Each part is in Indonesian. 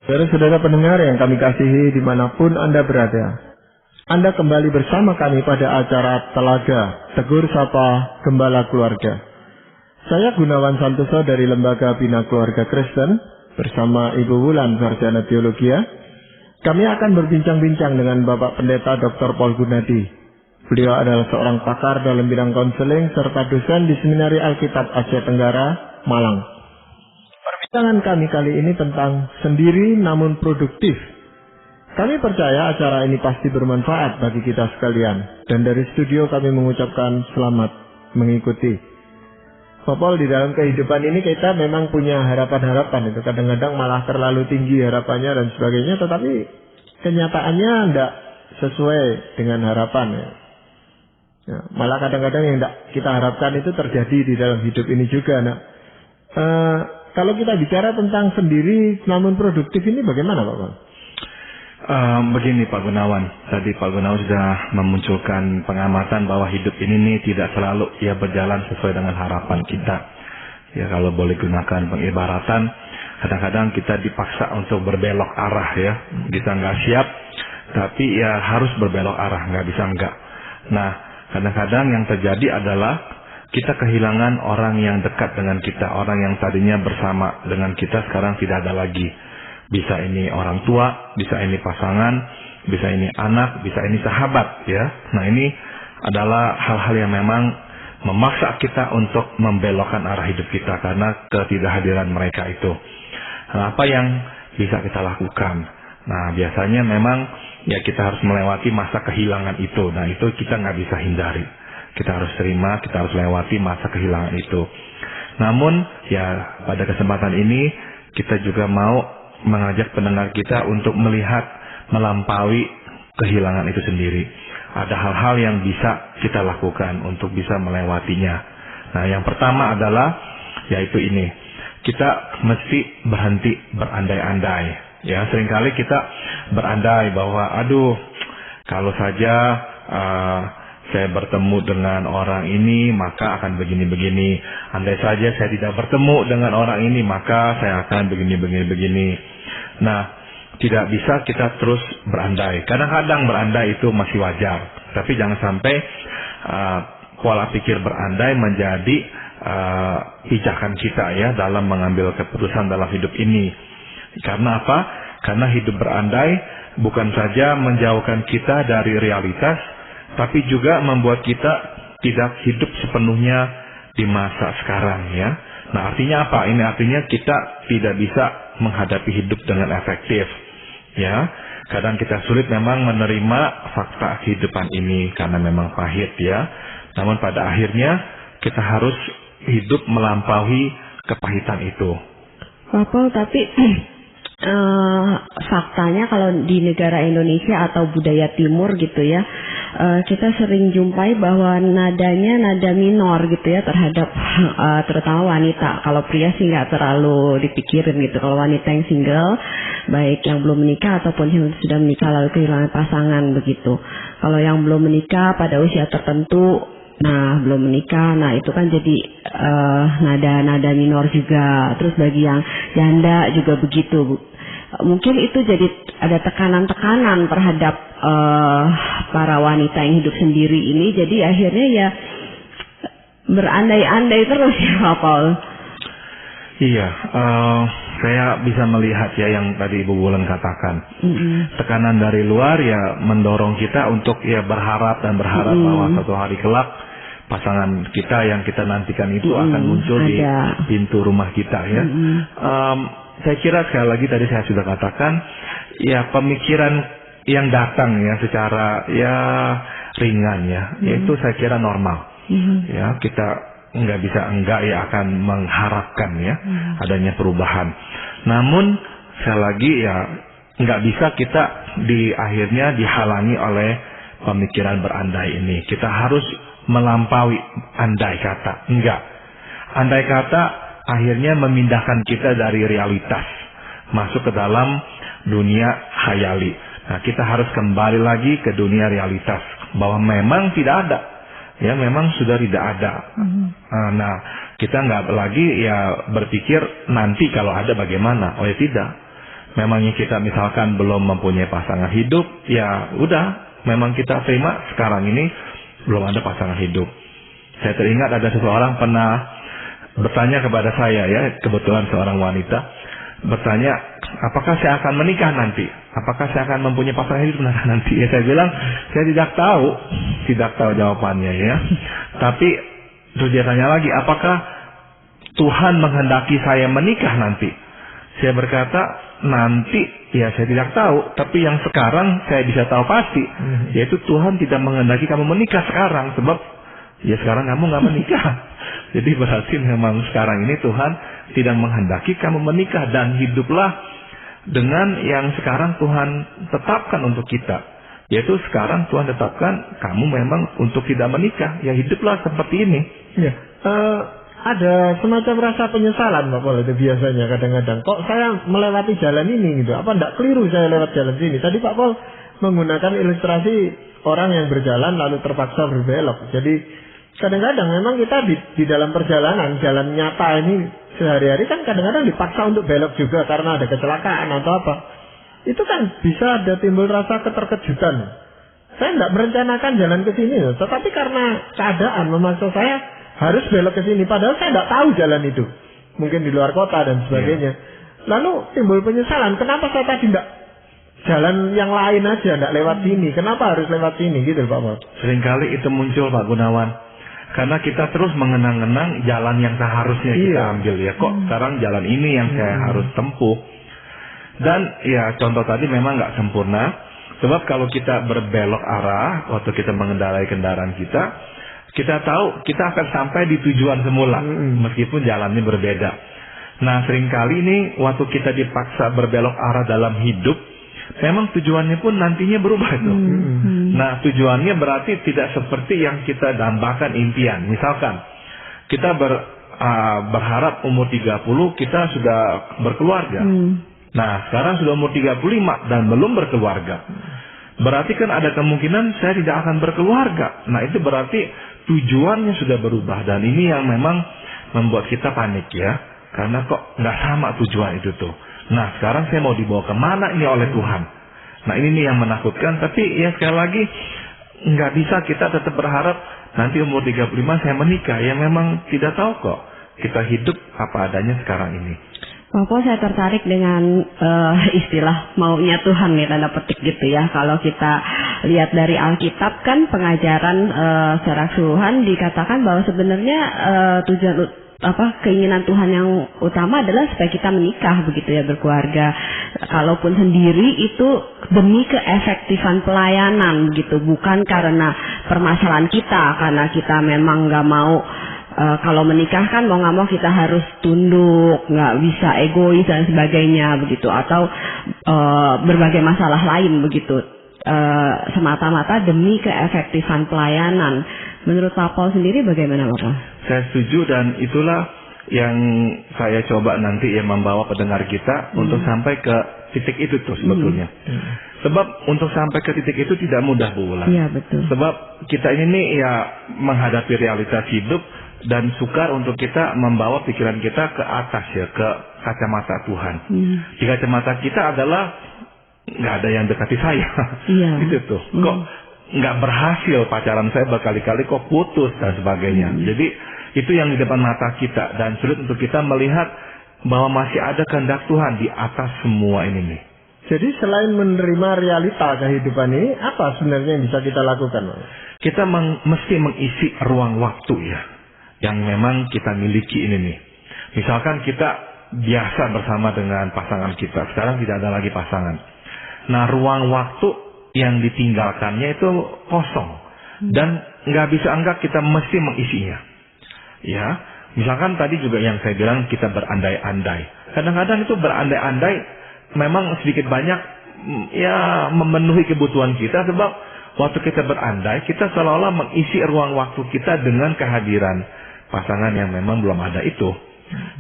Saudara-saudara pendengar yang kami kasihi dimanapun Anda berada, Anda kembali bersama kami pada acara Telaga Tegur Sapa Gembala Keluarga. Saya Gunawan Santoso dari Lembaga Bina Keluarga Kristen bersama Ibu Wulan Sarjana Teologia. Kami akan berbincang-bincang dengan Bapak Pendeta Dr. Paul Gunadi. Beliau adalah seorang pakar dalam bidang konseling serta dosen di Seminari Alkitab Asia Tenggara, Malang. Perbincangan kami kali ini tentang sendiri namun produktif. Kami percaya acara ini pasti bermanfaat bagi kita sekalian. Dan dari studio kami mengucapkan selamat mengikuti. Pak Paul, di dalam kehidupan ini kita memang punya harapan-harapan. Itu kadang-kadang malah terlalu tinggi harapannya dan sebagainya. Tetapi kenyataannya tidak sesuai dengan harapan. Ya, malah kadang-kadang yang tidak kita harapkan itu terjadi di dalam hidup ini juga. Kalau kita bicara tentang sendiri namun produktif ini bagaimana Pak Paul? Begini Pak Gunawan, tadi Pak Gunawan sudah memunculkan pengamatan bahwa hidup ini nih tidak selalu berjalan sesuai dengan harapan kita. Ya kalau boleh gunakan pengibaratan, kadang-kadang kita dipaksa untuk berbelok arah ya. Kita nggak siap, tapi ya harus berbelok arah, nggak bisa enggak. Nah kadang-kadang yang terjadi adalah kita kehilangan orang yang dekat dengan kita, orang yang tadinya bersama dengan kita sekarang tidak ada lagi. Bisa ini orang tua, bisa ini pasangan, bisa ini anak, bisa ini sahabat ya. Nah ini adalah hal-hal yang memang memaksa kita untuk membelokkan arah hidup kita karena ketidakhadiran mereka itu. Nah, apa yang bisa kita lakukan? Nah biasanya memang ya kita harus melewati masa kehilangan itu. Nah itu kita nggak bisa hindari. Kita harus terima, kita harus lewati masa kehilangan itu. Namun ya pada kesempatan ini kita juga mau mengajak pendengar kita untuk melihat melampaui kehilangan itu sendiri. Ada hal-hal yang bisa kita lakukan untuk bisa melewatinya. Nah yang pertama adalah yaitu ini. Kita mesti berhenti berandai-andai. Ya seringkali kita berandai bahwa kalau saja saya bertemu dengan orang ini maka akan begini-begini. Andai saja saya tidak bertemu dengan orang ini maka saya akan begini-begini. Nah, tidak bisa kita terus berandai. Kadang-kadang berandai itu masih wajar. Tapi jangan sampai pola pikir berandai menjadi pijakan kita ya dalam mengambil keputusan dalam hidup ini. Karena apa? Karena hidup berandai bukan saja menjauhkan kita dari realitas, tapi juga membuat kita tidak hidup sepenuhnya di masa sekarang ya. Nah artinya apa? Ini artinya kita tidak bisa menghadapi hidup dengan efektif ya. Kadang kita sulit memang menerima fakta kehidupan ini karena memang pahit ya. Namun pada akhirnya kita harus hidup melampaui kepahitan itu. Pak Paul, tapi faktanya kalau di negara Indonesia atau budaya timur gitu ya, kita sering jumpai bahwa nadanya nada minor gitu ya terhadap terutama wanita. Kalau pria sih nggak terlalu dipikirin gitu. Kalau wanita yang single, baik yang belum menikah ataupun yang sudah menikah lalu kehilangan pasangan begitu. Kalau yang belum menikah pada usia tertentu, belum menikah, itu kan jadi nada minor juga. Terus bagi yang janda juga begitu. Mungkin itu jadi ada tekanan-tekanan terhadap para wanita yang hidup sendiri ini. Jadi akhirnya ya berandai-andai terus ya Pak Paul. Iya, saya bisa melihat ya yang tadi Ibu Wulan katakan. Tekanan dari luar ya mendorong kita untuk ya berharap bahwa suatu hari kelak pasangan kita yang kita nantikan itu akan muncul di pintu rumah kita ya. Saya kira sekali lagi tadi saya sudah katakan ya pemikiran yang datang ya secara ya ringan ya, itu saya kira normal. Ya kita nggak bisa enggak ya akan mengharapkan ya adanya perubahan. Namun sekali lagi ya nggak bisa kita akhirnya dihalangi oleh pemikiran berandai ini. Kita harus melampaui andai kata. Enggak. Andai kata akhirnya memindahkan kita dari realitas masuk ke dalam dunia khayali. Nah, kita harus kembali lagi ke dunia realitas bahwa memang tidak ada. Ya, memang sudah tidak ada. Nah, kita nggak lagi ya berpikir nanti kalau ada bagaimana. Oh ya tidak. memangnya kita misalkan belum mempunyai pasangan hidup, ya udah, memang kita terima sekarang ini belum ada pasangan hidup. Saya teringat ada seseorang pernah bertanya kepada saya, ya, kebetulan seorang wanita bertanya, apakah saya akan menikah nanti? Apakah saya akan mempunyai pasangan hidup nanti? Ya, saya bilang, saya tidak tahu jawabannya, ya. Tapi terus dia tanya lagi, apakah Tuhan menghendaki saya menikah nanti? Saya berkata, nanti ya saya tidak tahu, tapi yang sekarang saya bisa tahu pasti, yaitu Tuhan tidak menghendaki kamu menikah sekarang, sebab ya sekarang kamu nggak menikah. Jadi berarti memang sekarang ini Tuhan tidak menghendaki kamu menikah, dan hiduplah dengan yang sekarang Tuhan tetapkan untuk kita. Yaitu sekarang Tuhan tetapkan kamu memang untuk tidak menikah, ya hiduplah seperti ini. Ya, ada semacam rasa penyesalan Pak Paul itu biasanya kadang-kadang. Kok saya melewati jalan ini gitu? Apa enggak keliru saya lewat jalan sini? Tadi Pak Paul menggunakan ilustrasi orang yang berjalan lalu terpaksa berbelok. Jadi kadang-kadang memang kita di dalam perjalanan, jalan nyata ini sehari-hari kan kadang-kadang dipaksa untuk belok juga karena ada kecelakaan atau apa. Itu kan bisa ada timbul rasa keterkejutan. Saya tidak merencanakan jalan ke sini, tetapi karena keadaan memaksa saya harus belok ke sini. Padahal saya tidak tahu jalan itu. Mungkin di luar kota dan sebagainya. Lalu timbul penyesalan. Kenapa saya tadi tidak jalan yang lain aja, tidak lewat sini? Kenapa harus lewat sini gitu Pak Paul? Seringkali itu muncul Pak Gunawan. Karena kita terus mengenang-enang jalan yang seharusnya kita ambil, ya. Kok sekarang jalan ini yang saya harus tempuh. Dan ya contoh tadi memang nggak sempurna. Sebab kalau kita berbelok arah waktu kita mengendarai kendaraan kita tahu kita akan sampai di tujuan semula, meskipun jalannya berbeda. Nah, seringkali ini waktu kita dipaksa berbelok arah dalam hidup, memang tujuannya pun nantinya berubah itu. Nah, tujuannya berarti tidak seperti yang kita dambakan impian. Misalkan kita berharap umur 30 kita sudah berkeluarga. Nah, sekarang sudah umur 35 dan belum berkeluarga. Berarti kan ada kemungkinan saya tidak akan berkeluarga. Nah, itu berarti tujuannya sudah berubah. Dan ini yang memang membuat kita panik, ya. Karena kok nggak sama tujuan itu tuh. Nah, sekarang saya mau dibawa kemana ini oleh Tuhan. Nah, ini nih yang menakutkan. Tapi ya sekali lagi, nggak bisa kita tetap berharap nanti umur 35 saya menikah. Ya memang tidak tahu kok. Kita hidup apa adanya sekarang ini. Pak Paul, saya tertarik dengan istilah maunya Tuhan nih, tanda petik gitu ya. Kalau kita lihat dari Alkitab kan pengajaran secara keseluruhan dikatakan bahwa sebenarnya tujuan keinginan Tuhan yang utama adalah supaya kita menikah begitu ya, berkeluarga. Kalaupun sendiri itu demi keefektifan pelayanan gitu, bukan karena permasalahan kita, karena kita memang nggak mau. Kalau menikah kan mau nggak mau kita harus tunduk, nggak bisa egois dan sebagainya begitu, atau berbagai masalah lain begitu, semata-mata demi keefektifan pelayanan. Menurut Pak Paul sendiri bagaimana Bapak? Saya setuju, dan itulah yang saya coba nanti ya membawa pendengar kita untuk sampai ke titik itu tuh sebetulnya. Sebab untuk sampai ke titik itu tidak mudah, Bu Ulan. Iya, betul. Sebab kita ini nih ya menghadapi realitas hidup, dan sukar untuk kita membawa pikiran kita ke atas ya, ke kacamata Tuhan. Di kacamata kita adalah nggak ada yang dekati saya. Gitu tuh. Kok nggak berhasil pacaran saya berkali-kali, kok putus dan sebagainya. Jadi itu yang di depan mata kita, dan sulit untuk kita melihat bahwa masih ada kehendak Tuhan di atas semua ini nih. Jadi selain menerima realita kehidupan ini, apa sebenarnya yang bisa kita lakukan? Kita mesti mengisi ruang waktu ya, yang memang kita miliki ini nih. Misalkan kita biasa bersama dengan pasangan kita, sekarang tidak ada lagi pasangan. Nah, ruang waktu yang ditinggalkannya itu kosong, dan nggak bisa anggap kita mesti mengisinya. Ya, misalkan tadi juga yang saya bilang kita berandai-andai. Kadang-kadang itu berandai-andai memang sedikit banyak ya memenuhi kebutuhan kita, sebab waktu kita berandai kita seolah-olah mengisi ruang waktu kita dengan kehadiran pasangan yang memang belum ada itu.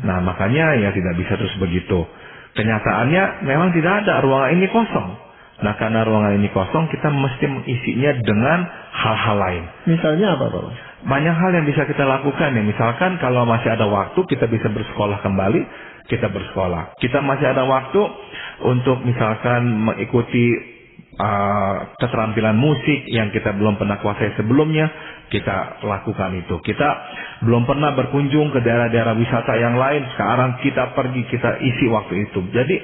Nah, makanya ya tidak bisa terus begitu. Kenyataannya memang tidak ada, ruangan ini kosong. Nah, karena ruangan ini kosong, kita mesti mengisinya dengan hal-hal lain. Misalnya apa, Pak? banyak hal yang bisa kita lakukan ya. Misalkan kalau masih ada waktu kita bisa bersekolah kembali, kita bersekolah. Kita masih ada waktu untuk misalkan mengikuti keterampilan musik yang kita belum pernah kuasai sebelumnya, kita lakukan itu. Kita belum pernah berkunjung ke daerah-daerah wisata yang lain, sekarang kita pergi, kita isi waktu itu. Jadi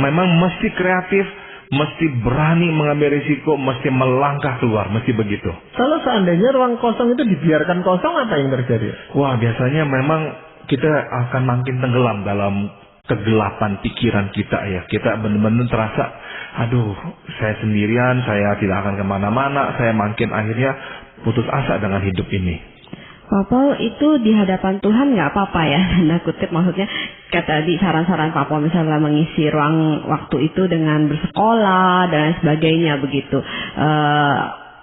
memang mesti kreatif, mesti berani mengambil risiko, mesti melangkah keluar, mesti begitu. Kalau seandainya ruang kosong itu dibiarkan kosong, apa yang terjadi? Wah, biasanya memang kita akan makin tenggelam dalam kegelapan pikiran kita ya. Kita benar-benar terasa, aduh, saya sendirian, saya tidak akan kemana-mana, saya makin akhirnya putus asa dengan hidup ini. Pak Paul, itu di hadapan Tuhan nggak apa-apa ya, tanda kutip, maksudnya kayak tadi saran-saran Pak Paul misalnya mengisi ruang waktu itu dengan bersekolah dan lain sebagainya begitu.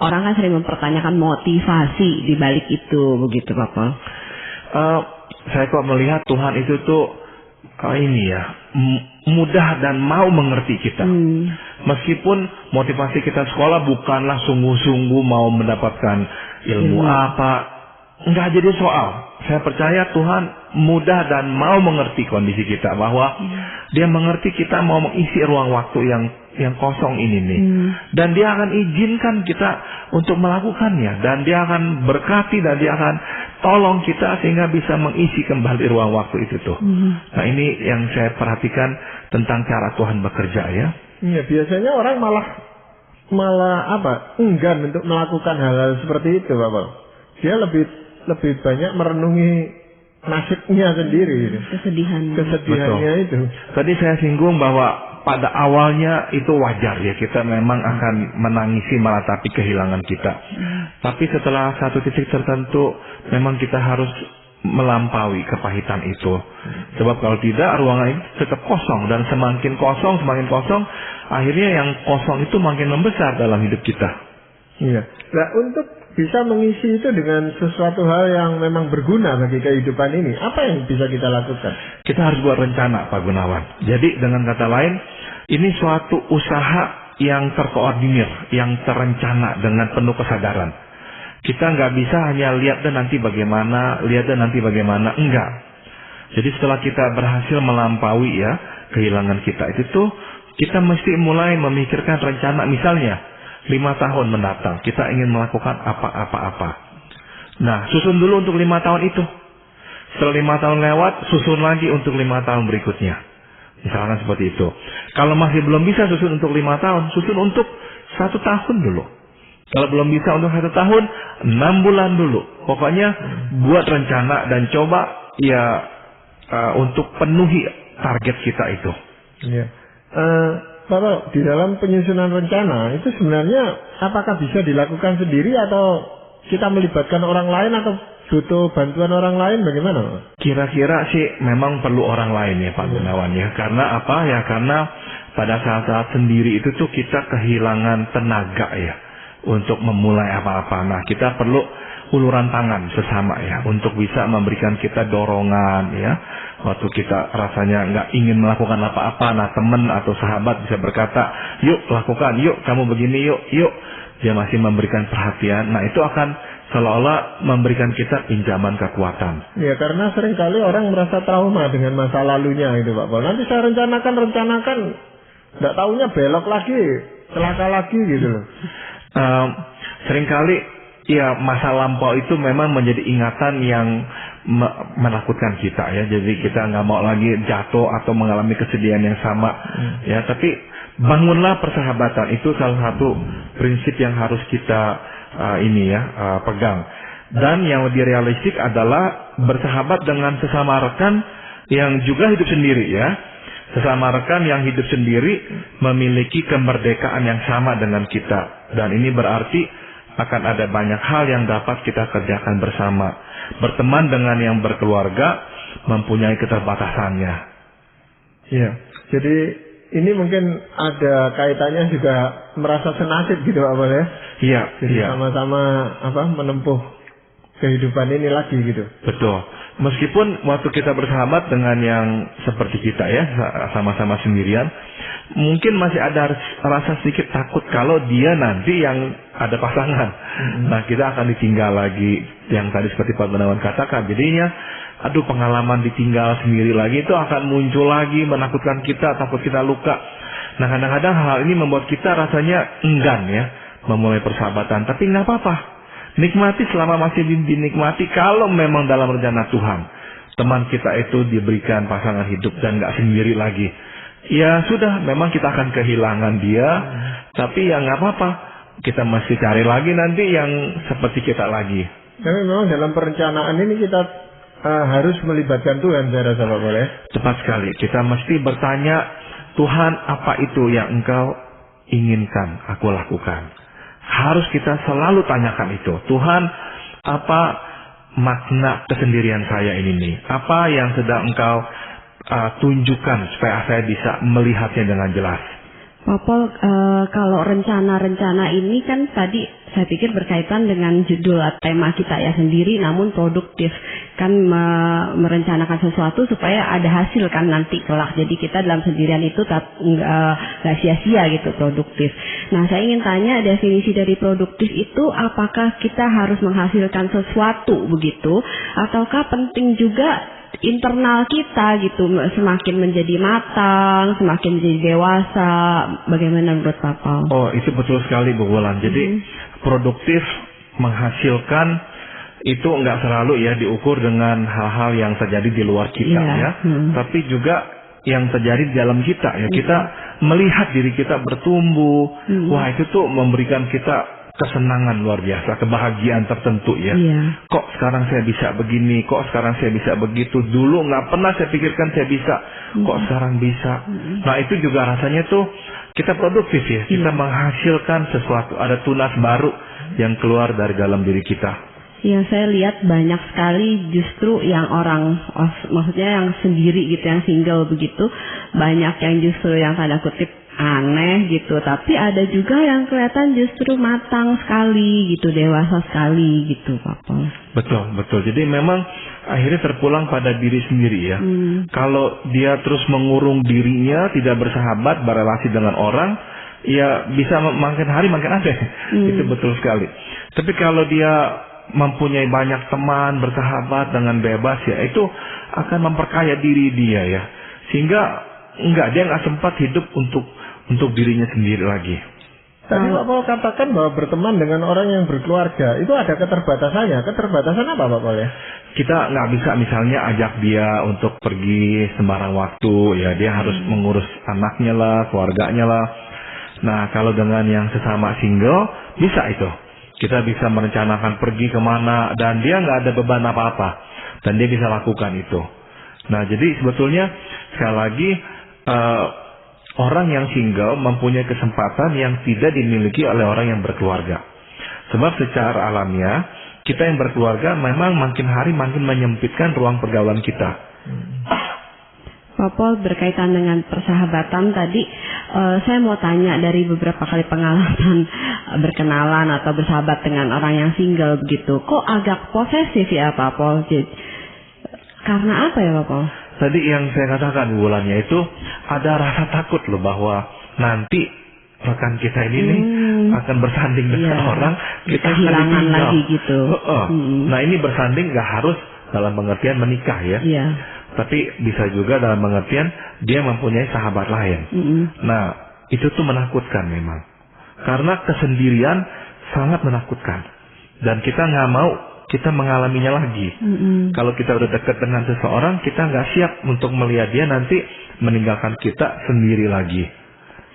Orang kan sering mempertanyakan motivasi di balik itu begitu Pak Paul. Saya kok melihat Tuhan itu tuh ini ya, mudah dan mau mengerti kita. Meskipun motivasi kita sekolah bukanlah sungguh-sungguh mau mendapatkan ilmu apa, enggak jadi soal. Saya percaya Tuhan mudah dan mau mengerti kondisi kita, bahwa Dia mengerti kita mau mengisi ruang waktu yang kosong ini nih. Dan Dia akan izinkan kita untuk melakukannya, dan Dia akan berkati dan Dia akan tolong kita sehingga bisa mengisi kembali ruang waktu itu tuh. Nah, ini yang saya perhatikan tentang cara Tuhan bekerja ya. Iya, biasanya orang malah enggan untuk melakukan hal-hal seperti itu, Bapak. Dia lebih banyak merenungi nasibnya sendiri. Kesedihannya itu. Tadi saya singgung bahwa pada awalnya itu wajar ya, kita memang akan menangisi meratapi kehilangan kita. Tapi setelah satu titik tertentu memang kita harus melampaui kepahitan itu. Sebab kalau tidak, ruangan ini tetap kosong, dan semakin kosong, akhirnya yang kosong itu makin membesar dalam hidup kita. Iya. Nah, untuk bisa mengisi itu dengan sesuatu hal yang memang berguna bagi kehidupan ini, apa yang bisa kita lakukan? Kita harus buat rencana, Pak Gunawan. Jadi dengan kata lain, ini suatu usaha yang terkoordinir, yang terencana dengan penuh kesadaran. Kita nggak bisa hanya lihat dan nanti bagaimana, enggak. Jadi setelah kita berhasil melampaui ya kehilangan kita itu tuh, kita mesti mulai memikirkan rencana. Misalnya 5 tahun mendatang kita ingin melakukan apa. Nah, susun dulu untuk 5 tahun itu. Setelah 5 tahun lewat, susun lagi untuk 5 tahun berikutnya. Misalkan seperti itu. Kalau masih belum bisa susun untuk 5 tahun, susun untuk 1 tahun dulu. Kalau belum bisa untuk 1 tahun, 6 bulan dulu. Pokoknya buat rencana dan coba ya untuk penuhi target kita itu. Iya. Bapak, di dalam penyusunan rencana itu sebenarnya apakah bisa dilakukan sendiri atau kita melibatkan orang lain atau butuh bantuan orang lain, bagaimana? Kira-kira sih memang perlu orang lain ya Pak Gunawan ya. Karena apa ya? Karena pada saat-saat sendiri itu tuh kita kehilangan tenaga ya untuk memulai apa-apa. Nah, kita perlu uluran tangan sesama ya untuk bisa memberikan kita dorongan ya. Waktu kita rasanya nggak ingin melakukan apa-apa, nah teman atau sahabat bisa berkata, yuk lakukan, yuk kamu begini, yuk. Dia masih memberikan perhatian. Nah, itu akan seolah-olah memberikan kita pinjaman kekuatan. Ya, karena seringkali orang merasa trauma dengan masa lalunya itu Pak Paul. Nanti saya rencanakan, nggak taunya belok lagi, celaka lagi gitu loh. Seringkali ya masa lampau itu memang menjadi ingatan yang menakutkan kita ya. Jadi kita nggak mau lagi jatuh atau mengalami kesedihan yang sama ya. Tapi bangunlah persahabatan, itu salah satu prinsip yang harus kita pegang. Dan yang lebih realistik adalah bersahabat dengan sesama rekan yang juga hidup sendiri ya. Sesama rekan yang hidup sendiri memiliki kemerdekaan yang sama dengan kita. Dan ini berarti akan ada banyak hal yang dapat kita kerjakan bersama. Berteman dengan yang berkeluarga mempunyai keterbatasannya. Iya. Jadi ini mungkin ada kaitannya juga merasa senasib gitu Pak Paul ya. Iya. Jadi sama-sama menempuh kehidupan ini lagi gitu. Betul. Meskipun waktu kita bersahabat dengan yang seperti kita ya, sama-sama sendirian, mungkin masih ada rasa sedikit takut kalau dia nanti yang ada pasangan. Nah, kita akan ditinggal lagi, yang tadi seperti Pak Gunawan katakan. Jadinya, pengalaman ditinggal sendiri lagi itu akan muncul lagi, menakutkan kita, takut kita luka. Nah, kadang-kadang hal ini membuat kita rasanya enggan ya, memulai persahabatan. Tapi nggak apa-apa, nikmati selama masih dinikmati. Kalau memang dalam rencana Tuhan, teman kita itu diberikan pasangan hidup dan nggak sendiri lagi, ya sudah, memang kita akan kehilangan dia, tapi ya nggak apa-apa, kita masih cari lagi nanti yang seperti kita lagi. Tapi memang dalam perencanaan ini kita harus melibatkan Tuhan, saya rasa Pak boleh. Tepat sekali, kita mesti bertanya, Tuhan, apa itu yang Engkau inginkan aku lakukan? Harus kita selalu tanyakan itu. Tuhan, apa makna kesendirian saya ini nih? Apa yang sedang Engkau tunjukkan supaya saya bisa melihatnya dengan jelas? Pak Pol, kalau rencana-rencana ini kan tadi saya pikir berkaitan dengan judul tema kita ya, sendiri namun produktif. Kan merencanakan sesuatu supaya ada hasil kan nanti kelak. Jadi kita dalam sendirian itu nggak sia-sia gitu, produktif. Nah, saya ingin tanya definisi dari produktif itu, apakah kita harus menghasilkan sesuatu begitu, ataukah penting juga internal kita gitu, semakin menjadi matang, semakin menjadi dewasa? Bagaimana menurut Pak Paul? Oh, itu betul sekali Bu Wulan. Jadi produktif, menghasilkan itu nggak selalu ya diukur dengan hal-hal yang terjadi di luar kita ya, tapi juga yang terjadi di dalam kita ya. Kita melihat diri kita bertumbuh, wah itu tuh memberikan kita kesenangan luar biasa, kebahagiaan tertentu ya. Kok sekarang saya bisa begini, kok sekarang saya bisa begitu, dulu nggak pernah saya pikirkan saya bisa, kok sekarang bisa. Nah, itu juga rasanya tuh kita produktif ya, kita menghasilkan sesuatu, ada tunas baru yang keluar dari dalam diri kita. Ya, saya lihat banyak sekali justru yang orang, maksudnya yang sendiri gitu, yang single begitu, banyak yang justru yang tanda kutip aneh gitu, tapi ada juga yang kelihatan justru matang sekali gitu, dewasa sekali gitu, Pak Paul. Betul. Jadi memang akhirnya terpulang pada diri sendiri ya. Kalau dia terus mengurung dirinya, tidak bersahabat, berrelasi dengan orang, ya bisa makin hari makin aneh. Itu betul sekali. Tapi kalau dia mempunyai banyak teman, bersahabat dengan bebas ya, itu akan memperkaya diri dia ya. Sehingga dia nggak sempat hidup untuk dirinya sendiri lagi. Tadi Pak Paul katakan bahwa berteman dengan orang yang berkeluarga itu ada keterbatasannya. Keterbatasan apa Pak Paul ya? Kita nggak bisa misalnya ajak dia untuk pergi sembarang waktu ya, dia harus mengurus anaknya lah, keluarganya lah. Nah, kalau dengan yang sesama single bisa itu. Kita bisa merencanakan pergi kemana dan dia nggak ada beban apa-apa dan dia bisa lakukan itu. Nah, jadi sebetulnya sekali lagi orang yang single mempunyai kesempatan yang tidak dimiliki oleh orang yang berkeluarga. Sebab secara alamiah kita yang berkeluarga memang makin hari makin menyempitkan ruang pergaulan kita. Pak Paul, berkaitan dengan persahabatan tadi, saya mau tanya dari beberapa kali pengalaman berkenalan atau bersahabat dengan orang yang single begitu, kok agak posesif ya Pak Paul? Karena apa ya Pak Paul? Tadi yang saya katakan bulannya itu ada rasa takut loh bahwa nanti rekan kita ini akan bersanding dengan orang, kita akan ditinggal lagi gitu. Nah, ini bersanding nggak harus dalam pengertian menikah ya. Tapi bisa juga dalam pengertian dia mempunyai sahabat lain. Nah, itu tuh menakutkan memang. Karena kesendirian sangat menakutkan. Dan kita nggak mau kita mengalaminya lagi. Kalau kita udah dekat dengan seseorang, kita nggak siap untuk melihat dia nanti meninggalkan kita sendiri lagi.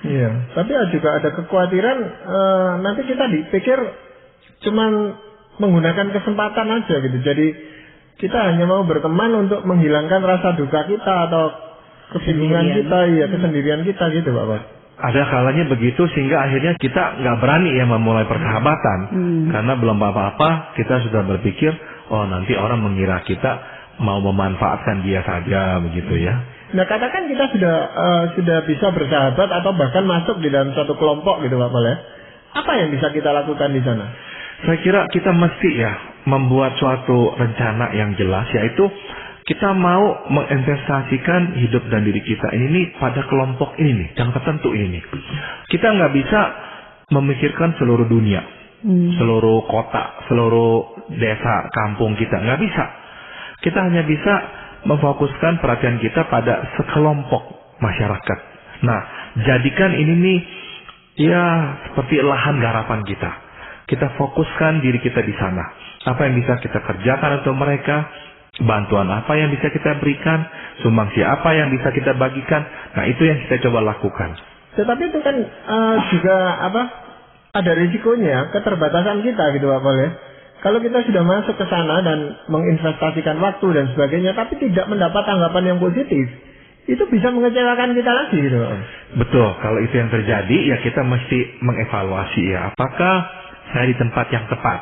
Iya, tapi juga ada kekhawatiran nanti kita dipikir cuman menggunakan kesempatan aja gitu. Jadi kita hanya mau berteman untuk menghilangkan rasa duka kita atau kebingungan kita, ya kesendirian kita gitu Pak. Ada kalanya begitu sehingga akhirnya kita nggak berani ya memulai persahabatan. Karena belum apa-apa kita sudah berpikir, oh nanti orang mengira kita mau memanfaatkan dia saja begitu ya. Nah, katakan kita sudah bisa bersahabat atau bahkan masuk di dalam satu kelompok gitu Pak ya. Apa yang bisa kita lakukan di sana? Saya kira kita mesti ya membuat suatu rencana yang jelas, yaitu kita mau menginvestasikan hidup dan diri kita ini nih pada kelompok ini nih, yang tertentu ini nih. Kita nggak bisa memikirkan seluruh dunia. seluruh kota, seluruh desa, kampung kita. Nggak bisa. Kita hanya bisa memfokuskan perhatian kita pada sekelompok masyarakat. Nah, jadikan ini nih ya seperti lahan garapan kita. Kita fokuskan diri kita di sana. Apa yang bisa kita kerjakan untuk mereka, bantuan apa yang bisa kita berikan, sumbangsi apa yang bisa kita bagikan. Nah, itu yang kita coba lakukan. Tetapi itu kan juga ada risikonya, keterbatasan kita gitu Pak Paul ya. Kalau kita sudah masuk ke sana dan menginvestasikan waktu dan sebagainya, tapi tidak mendapat tanggapan yang positif, itu bisa mengecewakan kita lagi gitu. Betul, kalau itu yang terjadi ya kita mesti mengevaluasi ya, apakah saya di tempat yang tepat,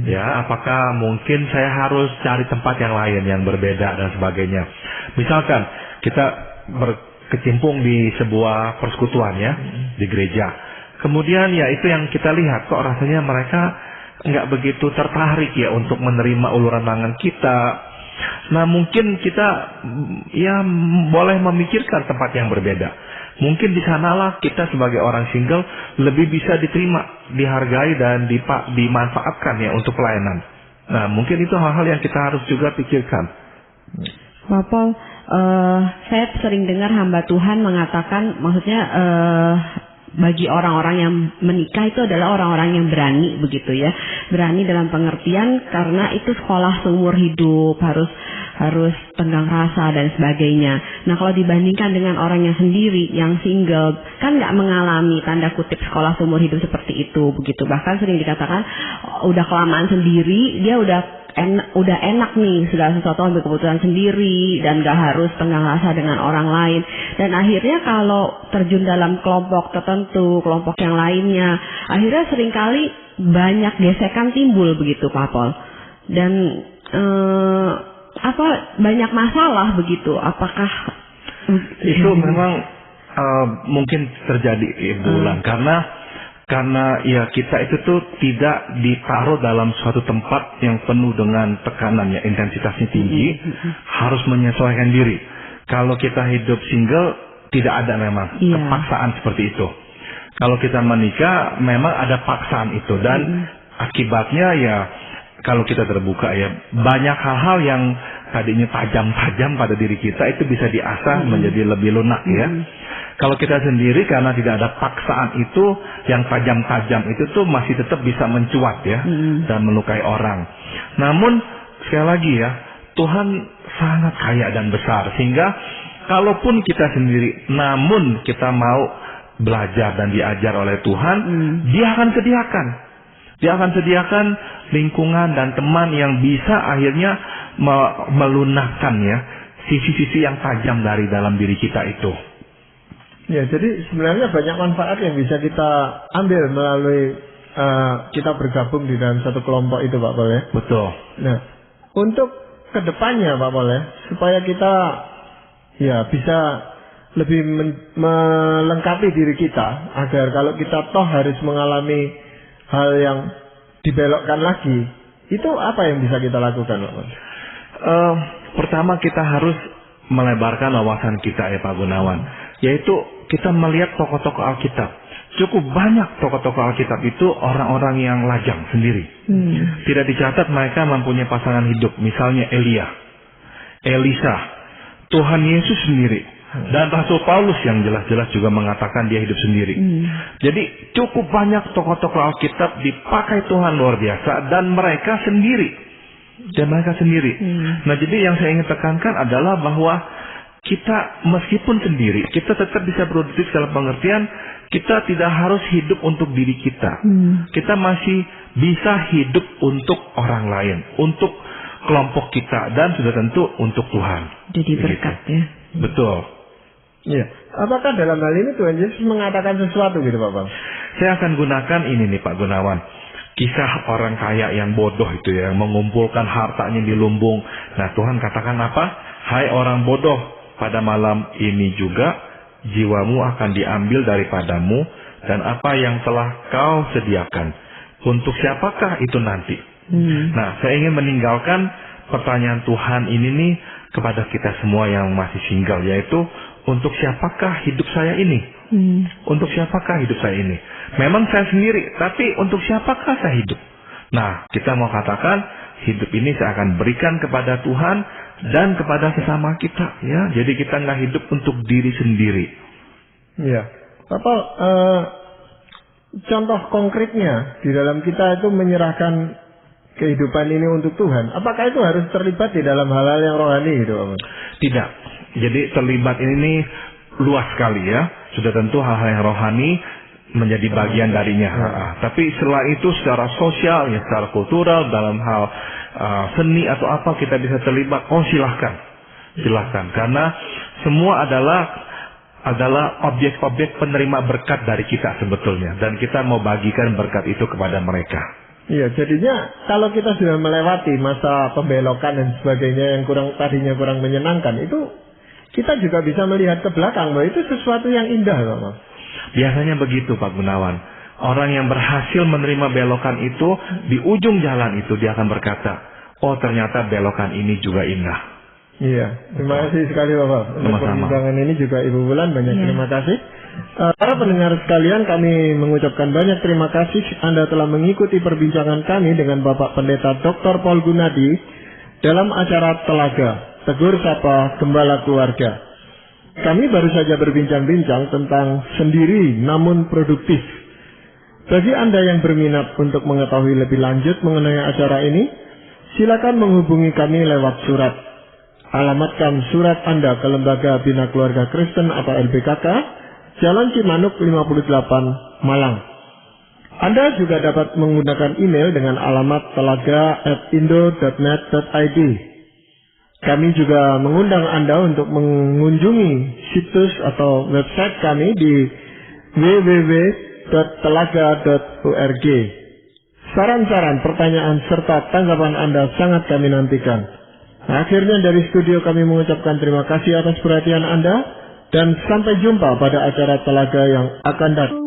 ya, apakah mungkin saya harus cari tempat yang lain yang berbeda dan sebagainya. Misalkan kita berkecimpung di sebuah persekutuan ya, di gereja, kemudian ya itu yang kita lihat, kok rasanya mereka nggak begitu tertarik ya untuk menerima uluran tangan kita. Nah, mungkin kita ya boleh memikirkan tempat yang berbeda. Mungkin di sanalah kita sebagai orang single lebih bisa diterima, dihargai dan dimanfaatkan ya untuk pelayanan. Nah, mungkin itu hal-hal yang kita harus juga pikirkan. Pak Paul, saya sering dengar hamba Tuhan mengatakan, maksudnya bagi orang-orang yang menikah itu adalah orang-orang yang berani begitu ya. Berani dalam pengertian karena itu sekolah seumur hidup, harus tenggang rasa dan sebagainya. Nah, kalau dibandingkan dengan orang yang sendiri, yang single, kan nggak mengalami tanda kutip sekolah seumur hidup seperti itu begitu. Bahkan sering dikatakan udah kelamaan sendiri, dia udah enak nih, segala sesuatu ambil keputusan sendiri dan gak harus tenggang rasa dengan orang lain. Dan akhirnya kalau terjun dalam kelompok tertentu, kelompok yang lainnya, akhirnya seringkali banyak gesekan timbul begitu Pak Paul. Dan banyak masalah begitu. Apakah itu memang mungkin terjadi bulan karena ya kita itu tuh tidak ditaruh dalam suatu tempat yang penuh dengan tekanan ya, intensitasnya tinggi, harus menyesuaikan diri. Kalau kita hidup single tidak ada memang kepaksaan seperti itu. Kalau kita menikah memang ada paksaan itu, dan akibatnya ya kalau kita terbuka ya banyak hal-hal yang tadinya tajam-tajam pada diri kita itu bisa diasah menjadi lebih lunak ya. Kalau kita sendiri karena tidak ada paksaan itu, yang tajam-tajam itu tuh masih tetap bisa mencuat ya, dan melukai orang. Namun sekali lagi ya, Tuhan sangat kaya dan besar, sehingga kalaupun kita sendiri, namun kita mau belajar dan diajar oleh Tuhan, Dia akan sediakan lingkungan dan teman yang bisa akhirnya melunakkan ya sisi-sisi yang tajam dari dalam diri kita itu. Ya, jadi sebenarnya banyak manfaat yang bisa kita ambil melalui kita bergabung di dalam satu kelompok itu Pak Paul ya. Betul. Nah, untuk kedepannya Pak Paul ya, supaya kita ya bisa lebih melengkapi diri kita, agar kalau kita toh harus mengalami hal yang dibelokkan lagi, itu apa yang bisa kita lakukan Pak Paul? Pertama kita harus melebarkan wawasan kita ya Pak Gunawan, yaitu kita melihat tokoh-tokoh Alkitab. Cukup banyak tokoh-tokoh Alkitab itu orang-orang yang lajang sendiri. Tidak dicatat mereka mempunyai pasangan hidup. Misalnya Elia, Elisa, Tuhan Yesus sendiri, dan Rasul Paulus yang jelas-jelas juga mengatakan dia hidup sendiri. Jadi cukup banyak tokoh-tokoh Alkitab dipakai Tuhan luar biasa, dan mereka sendiri. Nah, jadi yang saya ingin tekankan adalah bahwa kita meskipun sendiri, kita tetap bisa produktif dalam pengertian kita tidak harus hidup untuk diri kita. Kita masih bisa hidup untuk orang lain, untuk kelompok kita, dan sudah tentu untuk Tuhan. Jadi berkat ya. Betul. Iya. Apakah dalam hal ini Tuhan Yesus mengatakan sesuatu gitu Pak Bang? Saya akan gunakan ini nih Pak Gunawan. Kisah orang kaya yang bodoh itu ya, mengumpulkan hartanya di lumbung. Nah, Tuhan katakan apa? Hai orang bodoh, pada malam ini juga jiwamu akan diambil daripadamu, dan apa yang telah kau sediakan, untuk siapakah itu nanti? Nah, saya ingin meninggalkan pertanyaan Tuhan ini nih kepada kita semua yang masih single, yaitu untuk siapakah hidup saya ini? Untuk siapakah hidup saya ini? Memang saya sendiri, tapi untuk siapakah saya hidup? Nah, kita mau katakan hidup ini saya akan berikan kepada Tuhan dan kepada sesama kita, ya. Jadi kita nggak hidup untuk diri sendiri. Ya, Bapak, contoh konkretnya di dalam kita itu menyerahkan kehidupan ini untuk Tuhan. Apakah itu harus terlibat di dalam hal-hal yang rohani gitu, Bapak? Tidak. Jadi terlibat ini luas sekali, ya. Sudah tentu hal-hal yang rohani menjadi bagian darinya. Tapi setelah itu secara sosial, ya, secara kultural, dalam hal seni atau apa kita bisa terlibat. Oh, silahkan. Karena semua adalah objek-objek penerima berkat dari kita sebetulnya. Dan kita mau bagikan berkat itu kepada mereka. Iya, jadinya kalau kita sudah melewati masa pembelokan dan sebagainya yang tadinya kurang menyenangkan, itu kita juga bisa melihat ke belakang bahwa itu sesuatu yang indah, Bapak. Biasanya begitu, Pak Gunawan. Orang yang berhasil menerima belokan itu, di ujung jalan itu dia akan berkata, oh ternyata belokan ini juga indah. Iya, terima kasih sekali Bapak. Untuk perbincangan ini juga Ibu Wulan, banyak terima kasih. Para pendengar sekalian, kami mengucapkan banyak terima kasih Anda telah mengikuti perbincangan kami dengan Bapak Pendeta Dr. Paul Gunadi dalam acara Telaga, Tegur Sapa Gembala Keluarga. Kami baru saja berbincang-bincang tentang sendiri namun produktif. Bagi Anda yang berminat untuk mengetahui lebih lanjut mengenai acara ini, silakan menghubungi kami lewat surat. Alamatkan surat Anda ke Lembaga Bina Keluarga Kristen atau LBKK, Jalan Cimanuk 58, Malang. Anda juga dapat menggunakan email dengan alamat telaga@indo.net.id. Kami juga mengundang Anda untuk mengunjungi situs atau website kami di www.telaga.org. Saran-saran, pertanyaan, serta tanggapan Anda sangat kami nantikan. Akhirnya dari studio kami mengucapkan terima kasih atas perhatian Anda dan sampai jumpa pada acara Telaga yang akan datang.